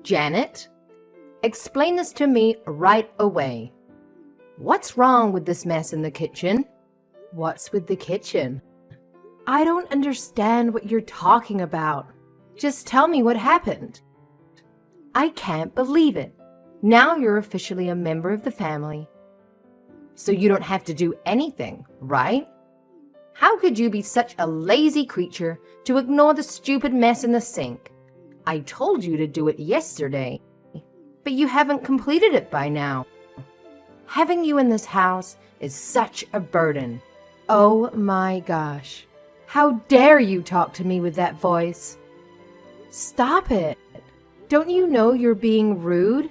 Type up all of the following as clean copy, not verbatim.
Janet, explain this to me right away. What's wrong with this mess in the kitchen? What's with the kitchen? I don't understand what you're talking about. Just tell me what happened. I can't believe it. Now you're officially a member of the family. So you don't have to do anything, right? How could you be such a lazy creature to ignore the stupid mess in the sink? I told you to do it yesterday, but you haven't completed it by now. Having you in this house is such a burden. Oh my gosh. How dare you talk to me with that voice? Stop it. Don't you know you're being rude?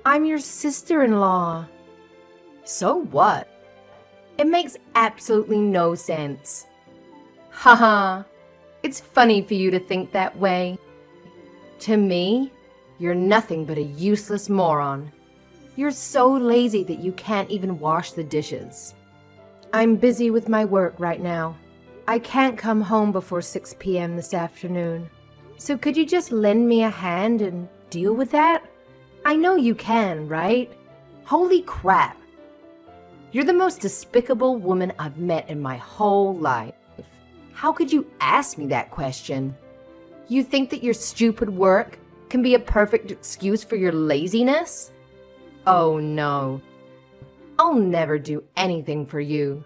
I'm your sister-in-law. So what? It makes absolutely no sense. Haha. It's funny for you to think that way. To me, you're nothing but a useless moron. You're so lazy that you can't even wash the dishes. I'm busy with my work right now. I can't come home before 6 p.m. this afternoon. So could you just lend me a hand and deal with that? I know you can, right? Holy crap. You're the most despicable woman I've met in my whole life. How could you ask me that question? You think that your stupid work can be a perfect excuse for your laziness? Oh no. I'll never do anything for you.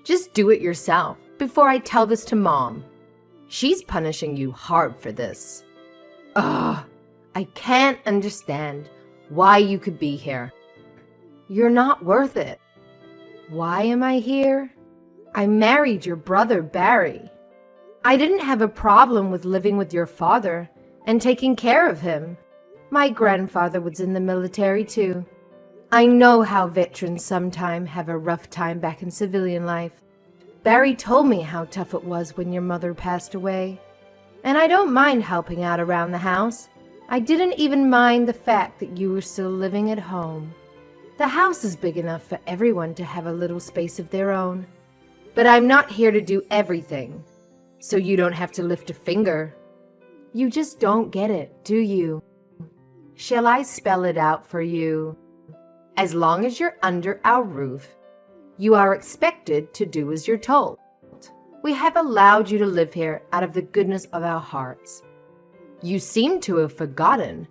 Just do it yourself before I tell this to Mom. She's punishing you hard for this. Ugh, I can't understand why you could be here. You're not worth it. Why am I here? I married your brother, Barry. I didn't have a problem with living with your father and taking care of him. My grandfather was in the military too. I know how veterans sometimes have a rough time back in civilian life. Barry told me how tough it was when your mother passed away. And I don't mind helping out around the house. I didn't even mind the fact that you were still living at home. The house is big enough for everyone to have a little space of their own. But I'm not here to do everything, so you don't have to lift a finger. You just don't get it, do you? Shall I spell it out for you? As long as you're under our roof, you are expected to do as you're told. We have allowed you to live here out of the goodness of our hearts. You seem to have forgotten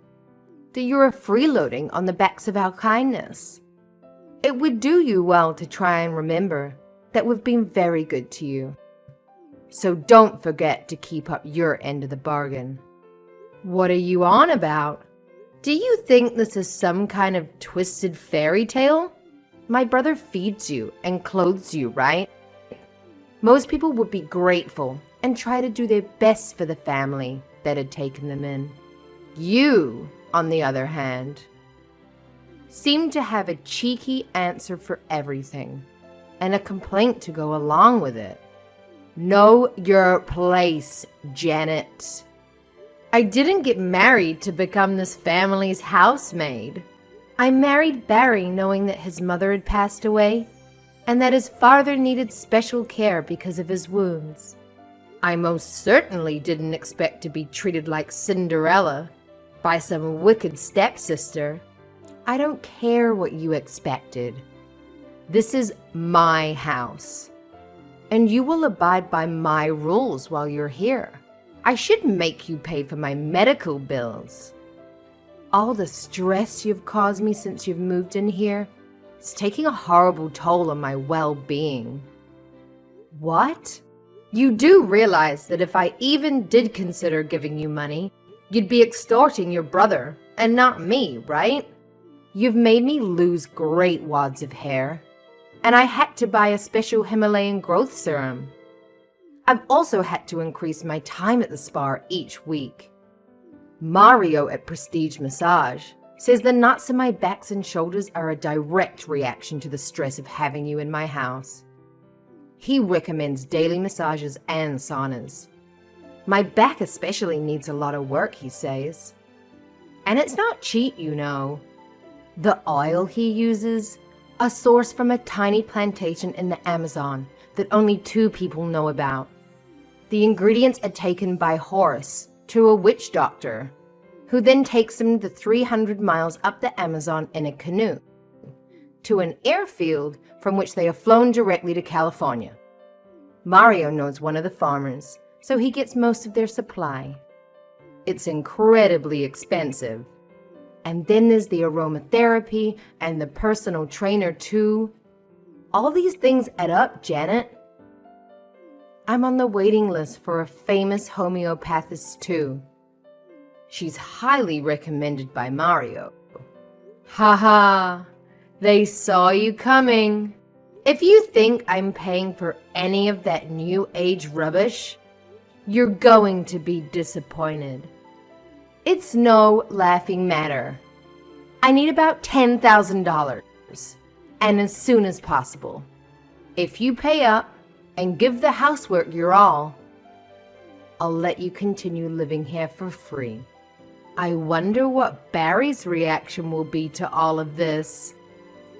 that you are freeloading on the backs of our kindness. It would do you well to try and remember that we've been very good to you. So don't forget to keep up your end of the bargain. What are you on about? Do you think this is some kind of twisted fairy tale? My brother feeds you and clothes you, right? Most people would be grateful and try to do their best for the family that had taken them in. You, on the other hand, seem to have a cheeky answer for everything and a complaint to go along with it. Know your place, Janet. I didn't get married to become this family's housemaid. I married Barry knowing that his mother had passed away and that his father needed special care because of his wounds. I most certainly didn't expect to be treated like Cinderella by some wicked stepsister. I don't care what you expected. This is my house, and you will abide by my rules while you're here. I should make you pay for my medical bills. All the stress you've caused me since you've moved in here is taking a horrible toll on my well-being. What? You do realize that if I even did consider giving you money, you'd be extorting your brother and not me, right? You've made me lose great wads of hair, and I had to buy a special Himalayan growth serum. I've also had to increase my time at the spa each week. Mario at Prestige Massage says the knots in my backs and shoulders are a direct reaction to the stress of having you in my house. He recommends daily massages and saunas. My back especially needs a lot of work, he says. And it's not cheap, you know. The oil he uses, a source from a tiny plantation in the Amazon that only 2 people know about. The ingredients are taken by horse to a witch doctor. who then takes them the 300 miles up the Amazon in a canoe to an airfield from which they are flown directly to California. Mario knows one of the farmers, so he gets most of their supply. It's incredibly expensive. And then there's the aromatherapy and the personal trainer too. All these things add up, Janet. I'm on the waiting list for a famous homeopathist too. She's highly recommended by Mario. Haha, they saw you coming. If you think I'm paying for any of that new age rubbish, you're going to be disappointed. It's no laughing matter. I need about $10,000, and as soon as possible. If you pay up and give the housework your all, I'll let you continue living here for free. I wonder what Barry's reaction will be to all of this.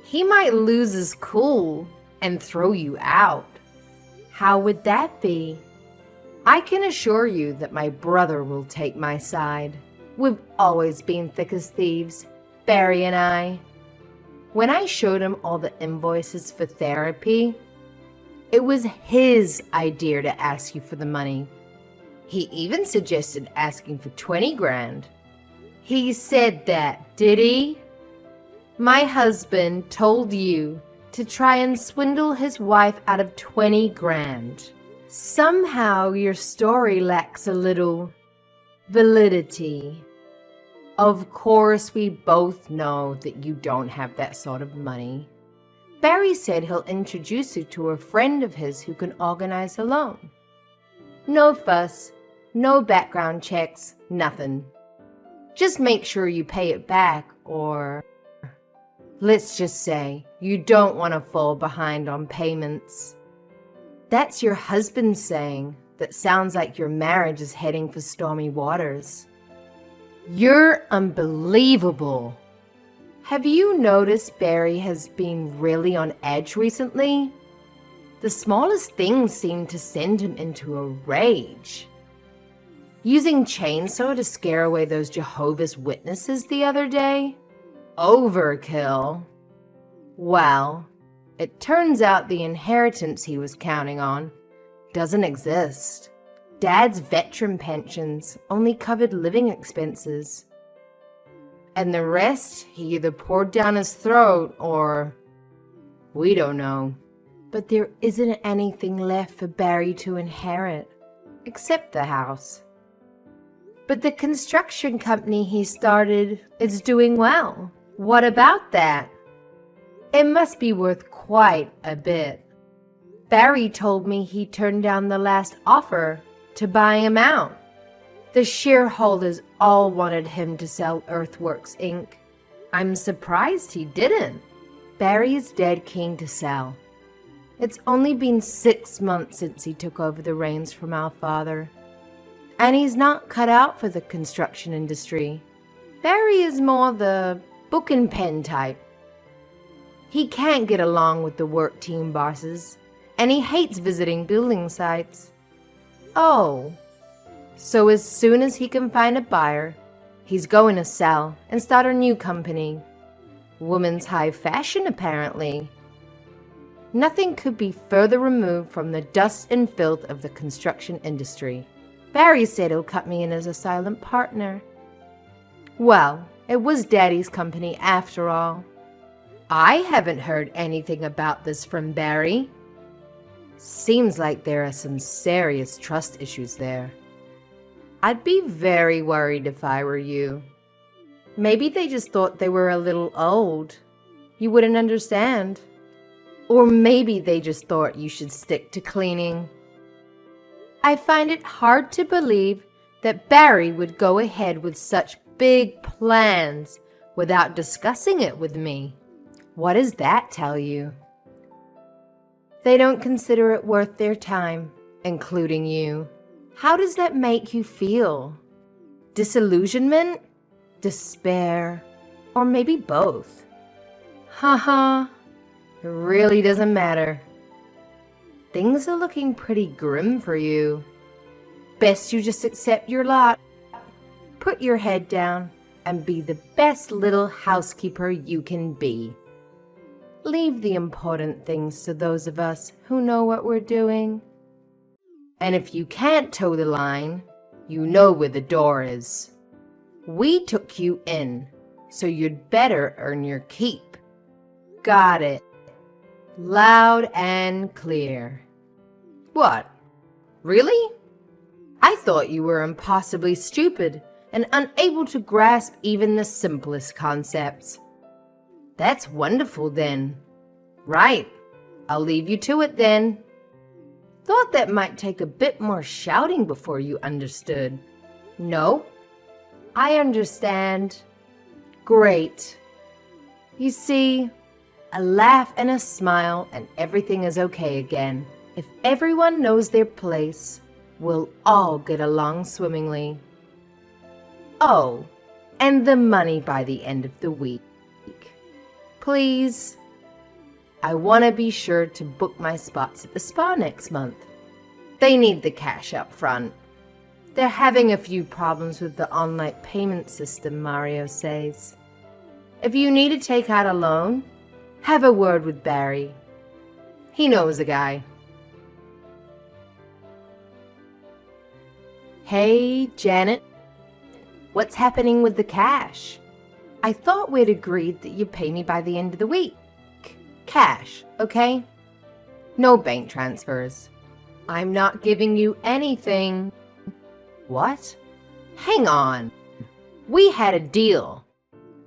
He might lose his cool and throw you out. How would that be? I can assure you that my brother will take my side. We've always been thick as thieves, Barry and I. When I showed him all the invoices for therapy, it was his idea to ask you for the money. He even suggested asking for 20 grand. He said that, did he? My husband told you to try and swindle his wife out of 20 grand. Somehow your story lacks a little validity. Of course, we both know that you don't have that sort of money. Barry said he'll introduce you to a friend of his who can organize a loan. No fuss, no background checks, nothing. Just make sure you pay it back, or let's just say you don't want to fall behind on payments. That's your husband saying that sounds like your marriage is heading for stormy waters. You're unbelievable. Have you noticed Barry has been really on edge recently? The smallest things seem to send him into a rage. Using chainsaw to scare away those Jehovah's Witnesses the other day? Overkill. Well, it turns out the inheritance he was counting on doesn't exist. Dad's veteran pensions only covered living expenses. And the rest he either poured down his throat or we don't know. But there isn't anything left for Barry to inherit, except the house. But the construction company he started is doing well. What about that? It must be worth quite a bit. Barry told me he turned down the last offer to buy him out. The shareholders all wanted him to sell Earthworks Inc. I'm surprised he didn't. Barry is dead keen to sell. It's only been 6 months since he took over the reins from our father. And he's not cut out for the construction industry. Barry is more the book and pen type. He can't get along with the work team bosses, and he hates visiting building sites. Oh, so as soon as he can find a buyer, he's going to sell and start a new company. Women's high fashion, apparently. Nothing could be further removed from the dust and filth of the construction industry. Barry said he'll cut me in as a silent partner. Well, it was Daddy's company after all. I haven't heard anything about this from Barry. Seems like there are some serious trust issues there. I'd be very worried if I were you. Maybe they just thought they were a little old. You wouldn't understand. Or maybe they just thought you should stick to cleaning. I find it hard to believe that Barry would go ahead with such big plans without discussing it with me. What does that tell you? They don't consider it worth their time, including you. How does that make you feel? Disillusionment? Despair? Or maybe both? Haha, it really doesn't matter. Things are looking pretty grim for you. Best you just accept your lot. put your head down and be the best little housekeeper you can be. Leave the important things to those of us who know what we're doing. And if you can't toe the line, you know where the door is. We took you in, so you'd better earn your keep. Got it. Loud and clear. What? Really? I thought you were impossibly stupid and unable to grasp even the simplest concepts. That's wonderful then. Right. I'll leave you to it then. Thought that might take a bit more shouting before you understood. No, I understand. Great. You see, a laugh and a smile and everything is okay again. If everyone knows their place, we'll all get along swimmingly. Oh, and the money by the end of the week. Please. I want to be sure to book my spots at the spa next month. They need the cash up front. They're having a few problems with the online payment system, Mario says. If you need to take out a loan, have a word with Barry. He knows a guy. Hey, Janet. What's happening with the cash? I thought we'd agreed that you'd pay me by the end of the week. Cash, okay? No bank transfers. I'm not giving you anything. What? Hang on. We had a deal.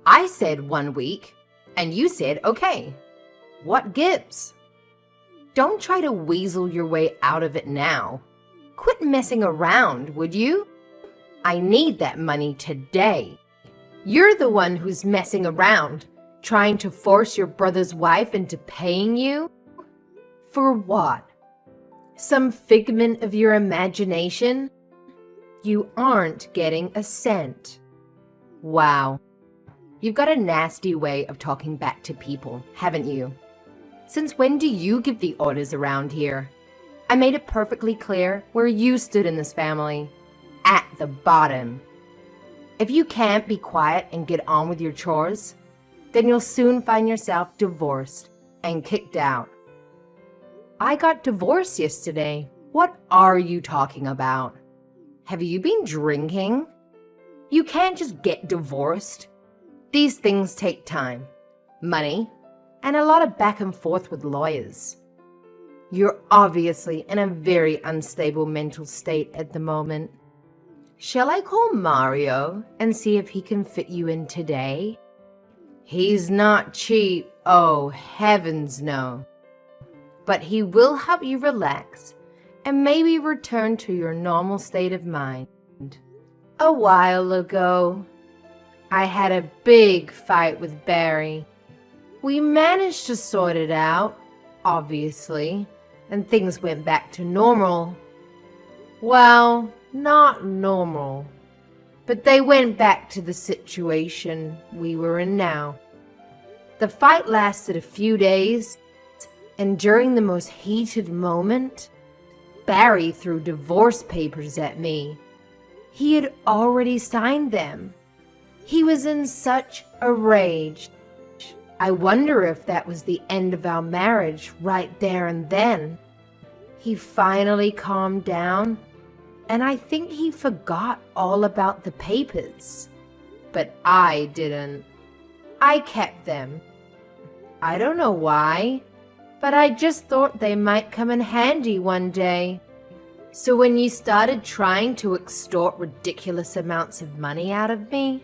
I said 1 week, and you said okay. What gives? Don't try to weasel your way out of it now. Quit messing around, would you? I need that money today. You're the one who's messing around, trying to force your brother's wife into paying you? For what? Some figment of your imagination? You aren't getting a cent. Wow. You've got a nasty way of talking back to people, haven't you? Since when do you give the orders around here? I made it perfectly clear where you stood in this family. At the bottom. If you can't be quiet and get on with your chores, then you'll soon find yourself divorced and kicked out. I got divorced yesterday. What are you talking about? Have you been drinking? You can't just get divorced. These things take time, money, and a lot of back and forth with lawyers. You're obviously in a very unstable mental state at the moment. Shall I call Mario and see if he can fit you in today? He's not cheap, oh heavens no. But he will help you relax and maybe return to your normal state of mind. A while ago, I had a big fight with Barry. We managed to sort it out, obviously, and things went back to normal. Well, not normal, but they went back to the situation we were in now. The fight lasted a few days, and during the most heated moment, Barry threw divorce papers at me. He had already signed them. He was in such a rage. I wonder if that was the end of our marriage right there and then. He finally calmed down, and I think he forgot all about the papers. But I didn't. I kept them. I don't know why, but I just thought they might come in handy one day. So when you started trying to extort ridiculous amounts of money out of me,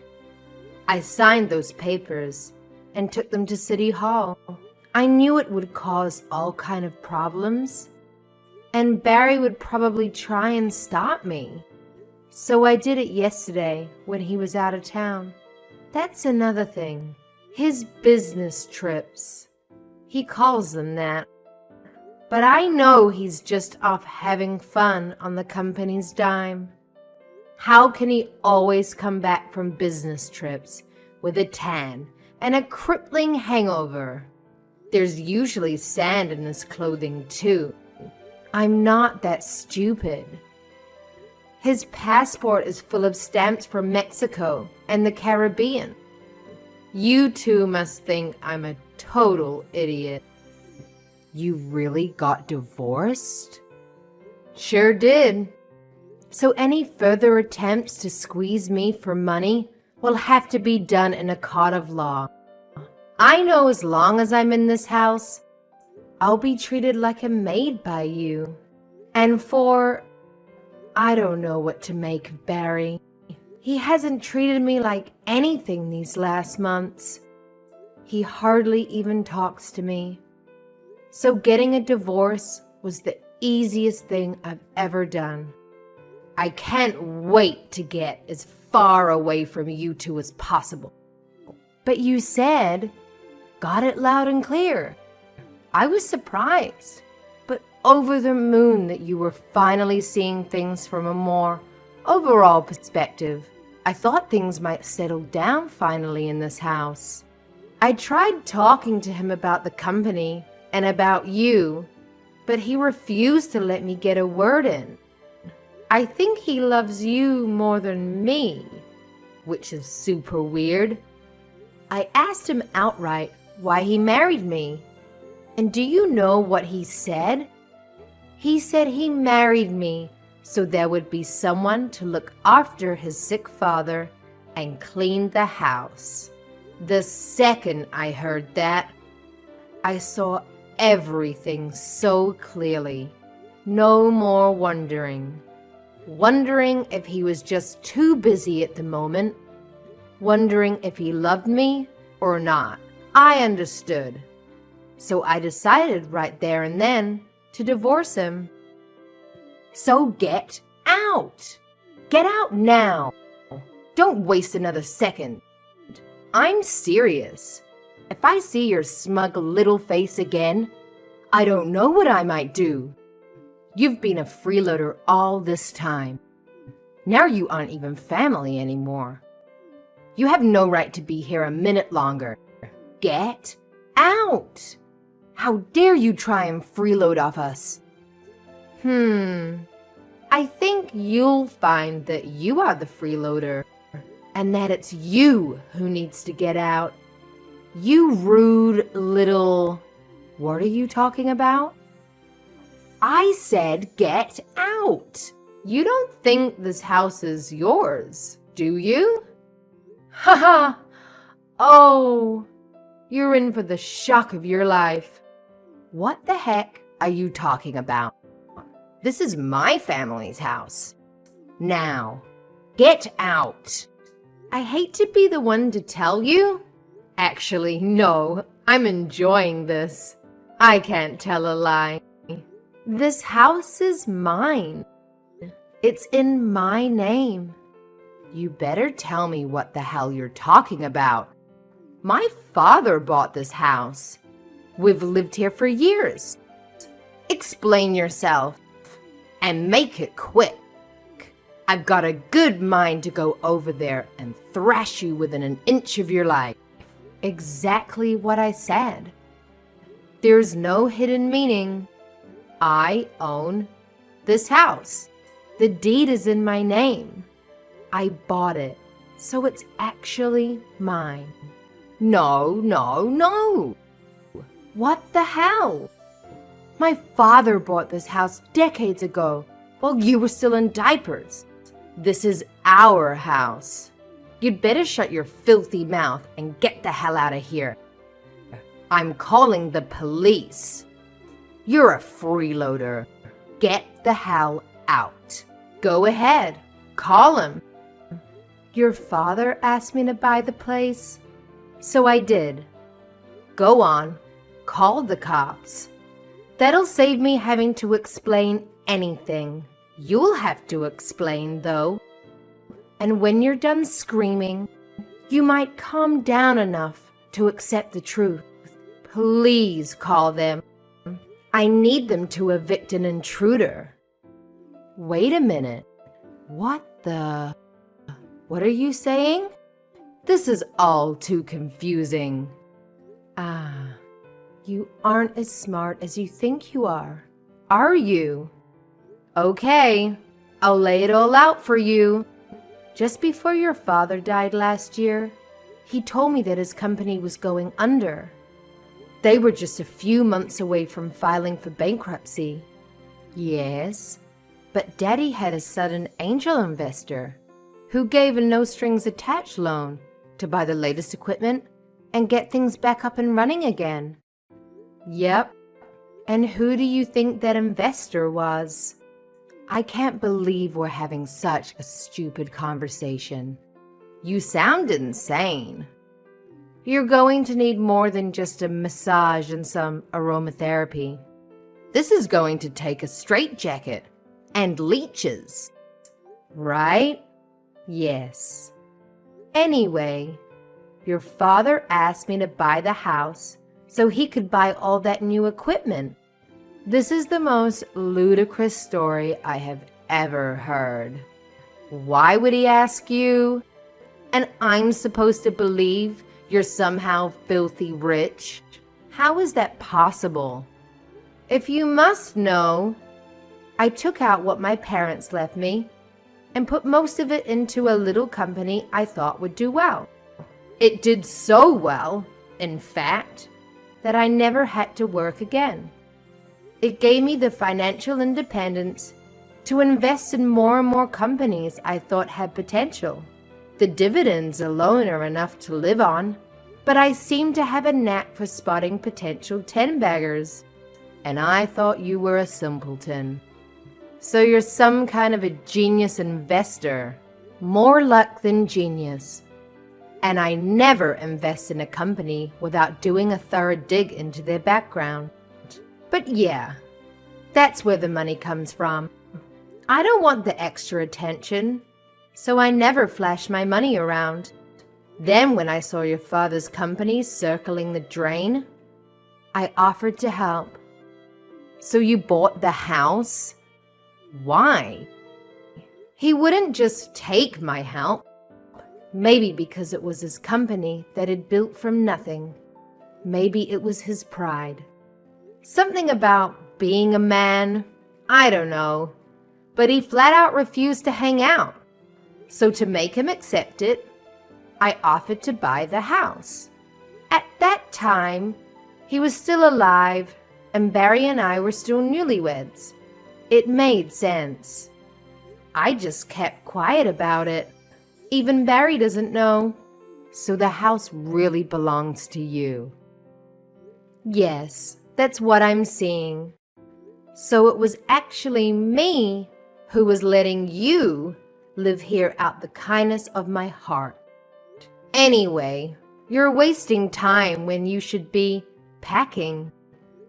I signed those papers and took them to City Hall. I knew it would cause all kind of problems, and Barry would probably try and stop me. So I did it yesterday when he was out of town. That's another thing. His business trips. He calls them that. But I know he's just off having fun on the company's dime. How can he always come back from business trips with a tan and a crippling hangover? There's usually sand in his clothing too. I'm not that stupid. His passport is full of stamps from Mexico and the Caribbean. You two must think I'm a total idiot. You really got divorced? Sure did. So any further attempts to squeeze me for money will have to be done in a court of law. I know as long as I'm in this house, I'll be treated like a maid by you. And I don't know what to make of Barry. He hasn't treated me like anything these last months. He hardly even talks to me. So getting a divorce was the easiest thing I've ever done. I can't wait to get as far away from you two as possible. But you said, got it loud and clear. I was surprised, but over the moon that you were finally seeing things from a more overall perspective. I thought things might settle down finally in this house. I tried talking to him about the company and about you, but he refused to let me get a word in. I think he loves you more than me, which is super weird. I asked him outright why he married me. And do you know what he said? He said he married me so there would be someone to look after his sick father and clean the house. The second I heard that, I saw everything so clearly. No more wondering if he was just too busy at the moment, wondering if he loved me or not. I understood. So I decided right there and then to divorce him. So get out! Get out now! Don't waste another second. I'm serious. If I see your smug little face again, I don't know what I might do. You've been a freeloader all this time. Now you aren't even family anymore. You have no right to be here a minute longer. Get out! How dare you try and freeload off us? I think you'll find that you are the freeloader and that it's you who needs to get out. You rude little... What are you talking about? I said get out. You don't think this house is yours, do you? Ha! Oh, you're in for the shock of your life. What the heck are you talking about? This is my family's house. Now, get out. I hate to be the one to tell you. Actually, no, I'm enjoying this. I can't tell a lie. This house is mine. It's in my name. You better tell me what the hell you're talking about. My father bought this house. We've lived here for years. Explain yourself and make it quick. I've got a good mind to go over there and thrash you within an inch of your life. Exactly what I said. There's no hidden meaning. I own this house. The deed is in my name. I bought it, so it's actually mine. No. What the hell? My father bought this house decades ago while you were still in diapers. This is our house. You'd better shut your filthy mouth and get the hell out of here. I'm calling the police. You're a freeloader. Get the hell out. Go ahead. Call him. Your father asked me to buy the place, so I did. Go on. Call the cops. That'll save me having to explain anything. You'll have to explain, though. And when you're done screaming, you might calm down enough to accept the truth. Please call them. I need them to evict an intruder. Wait a minute. What the... What are you saying? This is all too confusing. You aren't as smart as you think you are you? Okay, I'll lay it all out for you. Just before your father died last year, he told me that his company was going under. They were just a few months away from filing for bankruptcy. Yes, but Daddy had a sudden angel investor who gave a no-strings-attached loan to buy the latest equipment and get things back up and running again. Yep, and who do you think that investor was? I can't believe we're having such a stupid conversation. You sound insane. You're going to need more than just a massage and some aromatherapy. This is going to take a straitjacket and leeches. Right? Yes. Anyway, your father asked me to buy the house so he could buy all that new equipment. This is the most ludicrous story I have ever heard. Why would he ask you? And I'm supposed to believe you're somehow filthy rich? How is that possible? If you must know, I took out what my parents left me and put most of it into a little company I thought would do well. It did so well, in fact, that I never had to work again. It gave me the financial independence to invest in more and more companies I thought had potential. The dividends alone are enough to live on, but I seem to have a knack for spotting potential 10-baggers, and I thought you were a simpleton. So you're some kind of a genius investor. More luck than genius. And I never invest in a company without doing a thorough dig into their background. But yeah, that's where the money comes from. I don't want the extra attention, so I never flash my money around. Then when I saw your father's company circling the drain, I offered to help. So you bought the house? Why? He wouldn't just take my help. Maybe because it was his company that had built from nothing. Maybe it was his pride. Something about being a man, I don't know. But he flat out refused to hang out. So to make him accept it, I offered to buy the house. At that time, he was still alive, and Barry and I were still newlyweds. It made sense. I just kept quiet about it. Even Barry doesn't know. So the house really belongs to you. Yes, that's what I'm seeing. So it was actually me who was letting you live here out the kindness of my heart. Anyway, you're wasting time when you should be packing.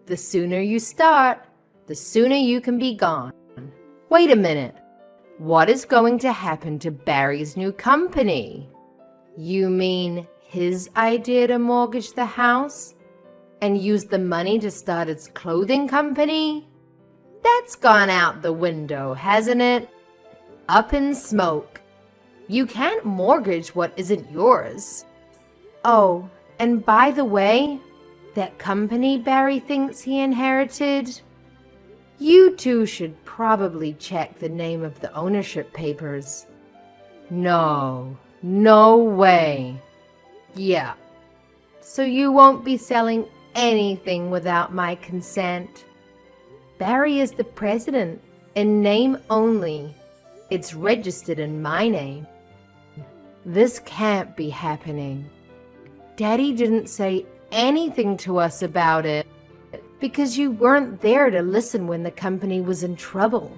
The sooner you start, the sooner you can be gone. Wait a minute. What is going to happen to Barry's new company? You mean his idea to mortgage the house and use the money to start its clothing company? That's gone out the window, hasn't it? Up in smoke. You can't mortgage what isn't yours. Oh, and by the way, that company Barry thinks he inherited, you two should probably check the name of the ownership papers. No way. Yeah. So you won't be selling anything without my consent. Barry is the president, in name only. It's registered in my name. This can't be happening. Daddy didn't say anything to us about it because you weren't there to listen when the company was in trouble.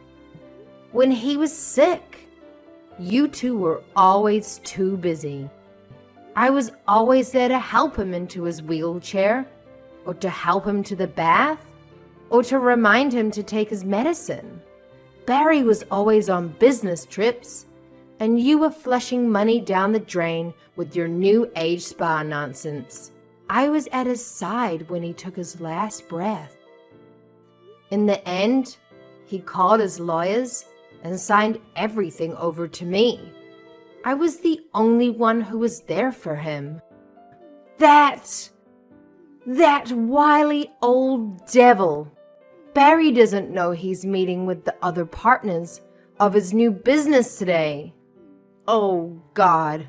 When he was sick, you two were always too busy. I was always there to help him into his wheelchair, or to help him to the bath, or to remind him to take his medicine. Barry was always on business trips, and you were flushing money down the drain with your new age spa nonsense. I was at his side when he took his last breath. In the end, he called his lawyers and signed everything over to me. I was the only one who was there for him. That wily old devil. Barry doesn't know he's meeting with the other partners of his new business today. Oh, God.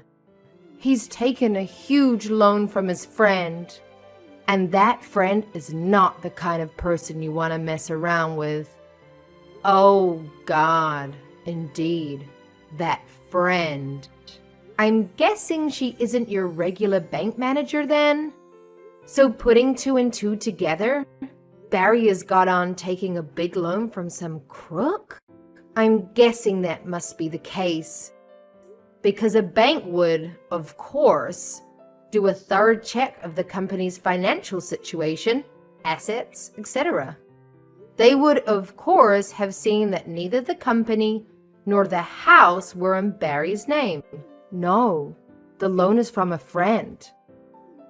He's taken a huge loan from his friend. And that friend is not the kind of person you want to mess around with. Oh, God. Indeed. That friend. I'm guessing she isn't your regular bank manager then? So putting two and two together, Barry has got on taking a big loan from some crook? I'm guessing that must be the case. Because a bank would, of course, do a thorough check of the company's financial situation, assets, etc. They would, of course, have seen that neither the company nor the house were in Barry's name. No, the loan is from a friend.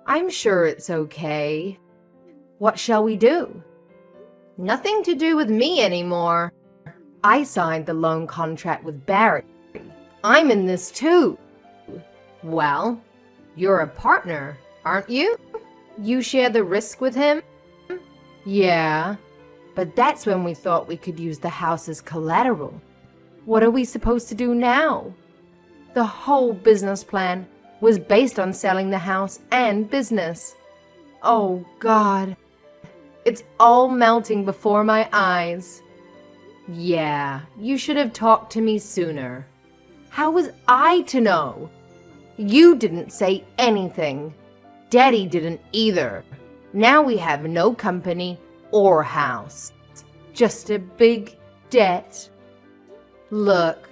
I'm sure it's okay. What shall we do? Nothing to do with me anymore. I signed the loan contract with Barry. I'm in this too. Well, you're a partner, aren't you? You share the risk with him? Yeah, but that's when we thought we could use the house as collateral. What are we supposed to do now? The whole business plan was based on selling the house and business. Oh, God. It's all melting before my eyes. Yeah, you should have talked to me sooner. How was I to know? You didn't say anything. Daddy didn't either. Now we have no company or house. Just a big debt. Look,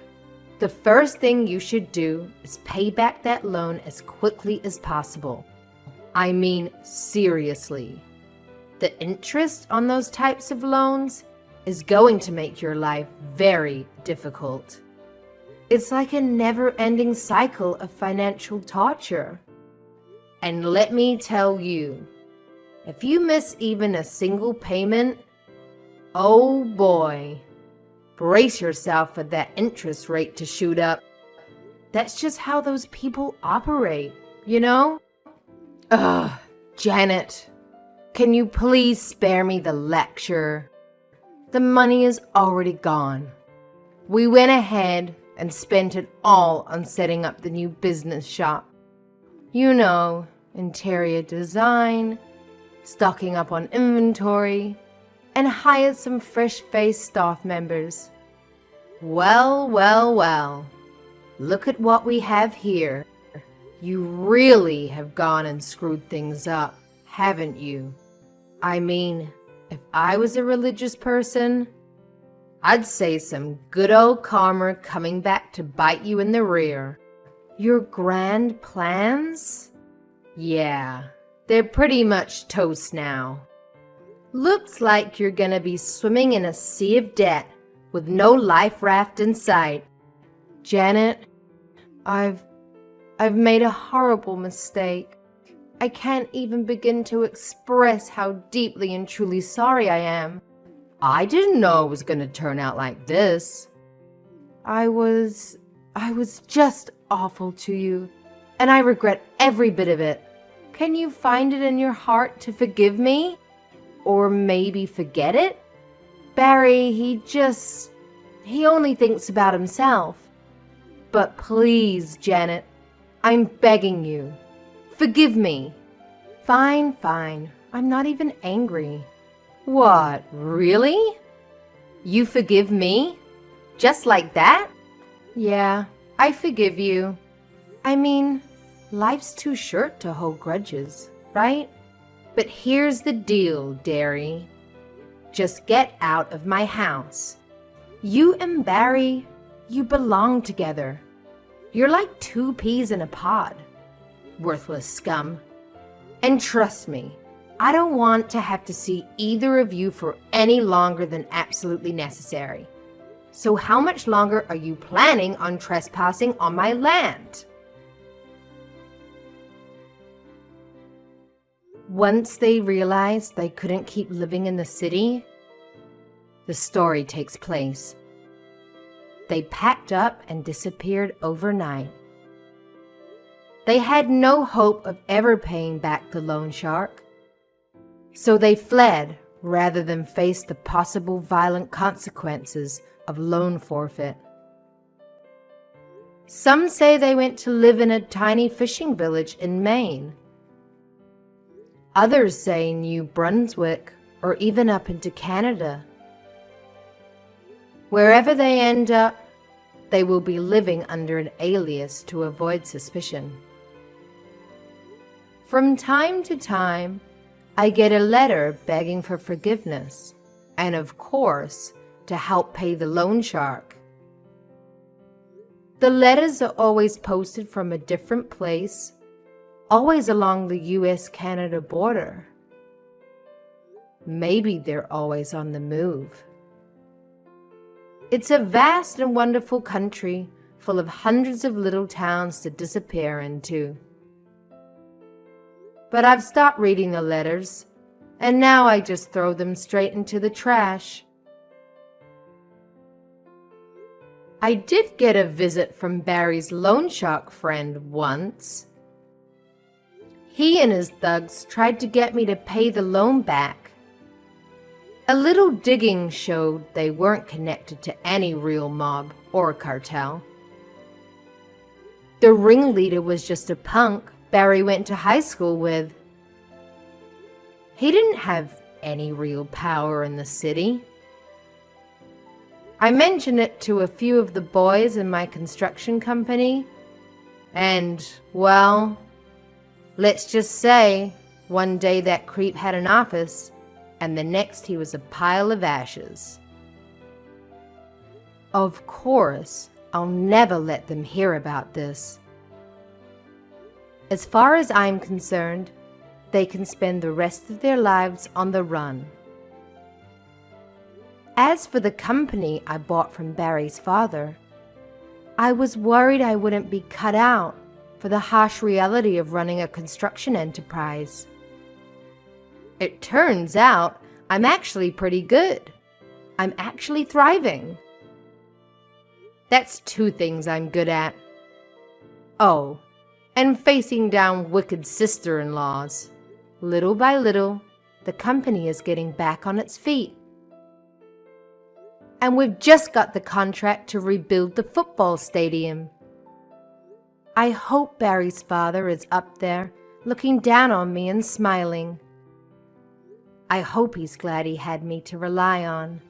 the first thing you should do is pay back that loan as quickly as possible. I mean, seriously. The interest on those types of loans is going to make your life very difficult. It's like a never-ending cycle of financial torture. And let me tell you, if you miss even a single payment, oh boy, brace yourself for that interest rate to shoot up. That's just how those people operate, you know? Ugh, Janet, can you please spare me the lecture? The money is already gone. We went ahead and spent it all on setting up the new business shop. You know, interior design, stocking up on inventory, and hired some fresh-faced staff members. Well, well, well. Look at what we have here. You really have gone and screwed things up, haven't you? I mean, if I was a religious person, I'd say some good old karma coming back to bite you in the rear. Your grand plans? Yeah, they're pretty much toast now. Looks like you're gonna be swimming in a sea of debt with no life raft in sight. Janet, I've made a horrible mistake. I can't even begin to express how deeply and truly sorry I am. I didn't know it was gonna turn out like this. I was just awful to you, and I regret every bit of it. Can you find it in your heart to forgive me? Or maybe forget it? Barry, he only thinks about himself. But please, Janet, I'm begging you, forgive me. Fine, fine, I'm not even angry. What, really? You forgive me? Just like that? Yeah, I forgive you. I mean, life's too short to hold grudges, right? But here's the deal, dearie. Just get out of my house. You and Barry, you belong together. You're like two peas in a pod. Worthless scum. And trust me, I don't want to have to see either of you for any longer than absolutely necessary. So how much longer are you planning on trespassing on my land? Once they realized they couldn't keep living in the city, the story takes place. They packed up and disappeared overnight. They had no hope of ever paying back the loan shark. So they fled rather than face the possible violent consequences of loan forfeit. Some say they went to live in a tiny fishing village in Maine. Others say New Brunswick or even up into Canada. Wherever they end up, they will be living under an alias to avoid suspicion. From time to time, I get a letter begging for forgiveness and, of course, to help pay the loan shark. The letters are always posted from a different place, always along the US-Canada border. Maybe they're always on the move. It's a vast and wonderful country full of hundreds of little towns to disappear into. But I've stopped reading the letters, and now I just throw them straight into the trash. I did get a visit from Barry's loan shark friend once. He and his thugs tried to get me to pay the loan back. A little digging showed they weren't connected to any real mob or cartel. The ringleader was just a punk Barry went to high school with. He didn't have any real power in the city. I mentioned it to a few of the boys in my construction company, and, well, let's just say one day that creep had an office, and the next he was a pile of ashes. Of course, I'll never let them hear about this. As far as I'm concerned, they can spend the rest of their lives on the run. As for the company I bought from Barry's father, I was worried I wouldn't be cut out for the harsh reality of running a construction enterprise. It turns out I'm actually pretty good. I'm actually thriving. That's two things I'm good at. Oh, and facing down wicked sister-in-laws. Little by little, the company is getting back on its feet. And we've just got the contract to rebuild the football stadium. I hope Barry's father is up there looking down on me and smiling. I hope he's glad he had me to rely on.